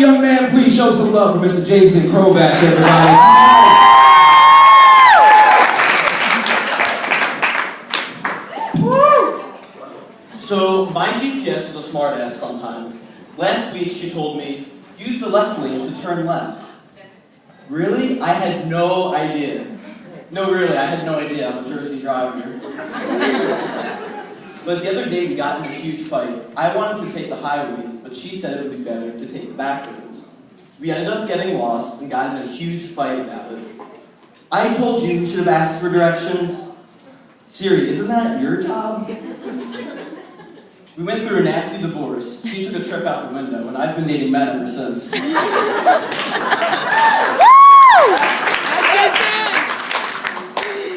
young man, please show some love for Mr. Jason Krobatch, everybody. So, my GPS is a smartass sometimes. Last week she told me, use the left lane to turn left. Really? I had no idea. No, really, I had no idea. I'm a Jersey driver. But the other day we got in a huge fight. I wanted to take the highways, but she said it would be better to take the back roads. We ended up getting lost and got in a huge fight about it. I told you should have asked for directions. Siri, isn't that your job? We went through a nasty divorce. She took a trip out the window, and I've been dating men ever since.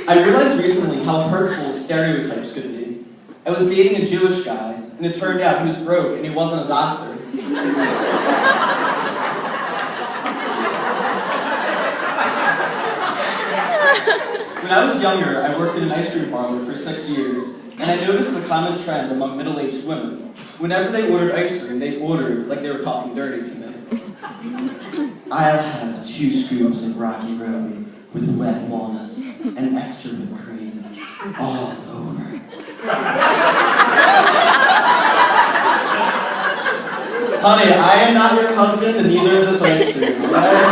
I realized recently how hurtful stereotypes could be. I was dating a Jewish guy, and it turned out he was broke and he wasn't a doctor. When I was younger, I worked in an ice cream parlor for 6 years, and I noticed a common trend among middle-aged women. Whenever they ordered ice cream, they ordered like they were talking dirty to me. I'll have 2 scoops of Rocky Road with wet walnuts and extra whipped cream all over. Honey, I am not your husband and neither is this ice cream, right?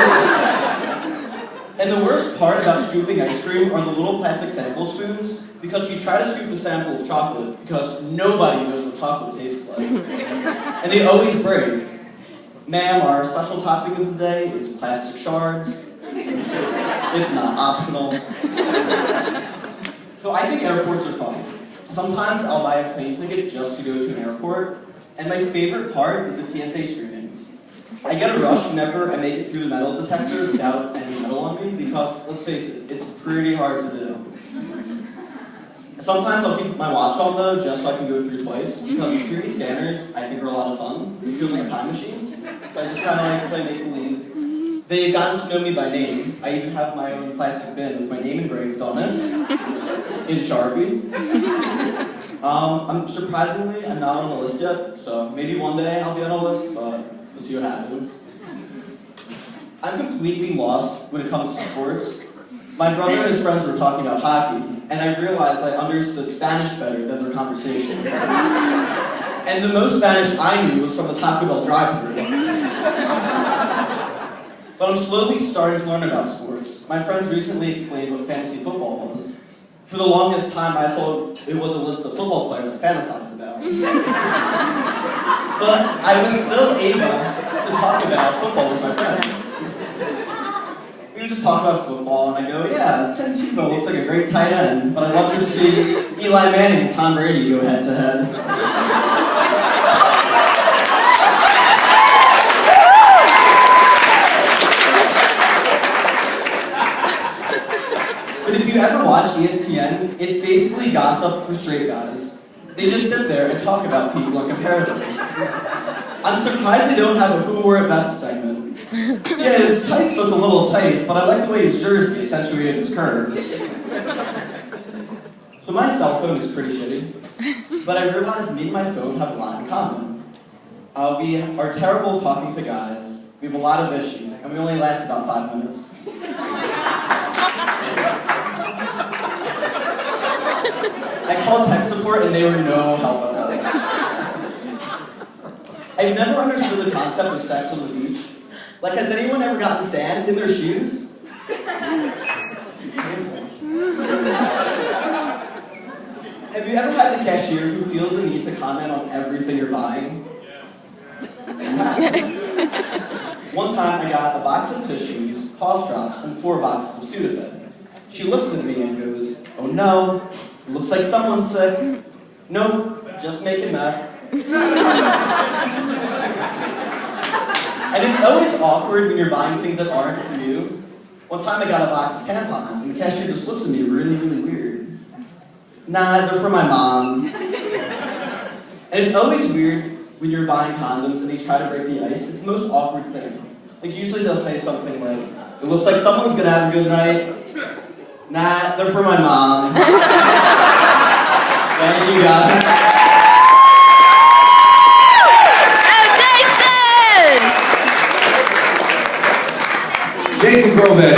And the worst part about scooping ice cream are the little plastic sample spoons, because you try to scoop a sample of chocolate because nobody knows what chocolate tastes like. And they always break. Ma'am, our special topping of the day is plastic shards. It's not optional. So I think airports are fun. Sometimes I'll buy a plane ticket just to go to an airport, and my favorite part is the TSA screenings. I get a rush whenever I make it through the metal detector without any metal on me, because, let's face it, it's pretty hard to do. Sometimes I'll keep my watch on though, just so I can go through twice, because security scanners, I think, are a lot of fun. It feels like a time machine. So I just kind of like play make-believe. They've gotten to know me by name. I even have my own plastic bin with my name engraved on it, in Sharpie. Surprisingly, I'm not on the list yet, so maybe one day I'll be on a list, but we'll see what happens. I'm completely lost when it comes to sports. My brother and his friends were talking about hockey, and I realized I understood Spanish better than their conversation. And the most Spanish I knew was from the Taco Bell drive-thru. But I'm slowly starting to learn about sports. My friends recently explained what fantasy football was. For the longest time, I thought it was a list of football players I fantasized about. But I was still able to talk about football with my friends. We would just talk about football, and I go, yeah, Tim Tebow looks like a great tight end, but I'd love to see Eli Manning and Tom Brady go head-to-head. But if you ever watch ESPN, it's basically gossip for straight guys. They just sit there and talk about people and compare them. I'm surprised they don't have a Who Wore It Best segment. Yeah, his tights look a little tight, but I like the way his jersey accentuated his curves. So my cell phone is pretty shitty, but I realized me and my phone have a lot in common. We are terrible at talking to guys, we have a lot of issues, and we only last about 5 minutes. I called tech support and they were no help at all. I've never understood the concept of sex on the beach. Like, has anyone ever gotten sand in their shoes? Have you ever had the cashier who feels the need to comment on everything you're buying? One time I got a box of tissues, cough drops, and 4 boxes of Sudafed. She looks at me and goes, oh no, it looks like someone's sick. Nope, just making meth. And it's always awkward when you're buying things that aren't for you. One time I got a box of tampons, and the cashier just looks at me really, really weird. Nah, they're for my mom. And it's always weird when you're buying condoms and they try to break the ice. It's the most awkward thing. Like, usually they'll say something like, it looks like someone's gonna have a good night. Nah, they're for my mom. Thank you, guys. Jason Krovac.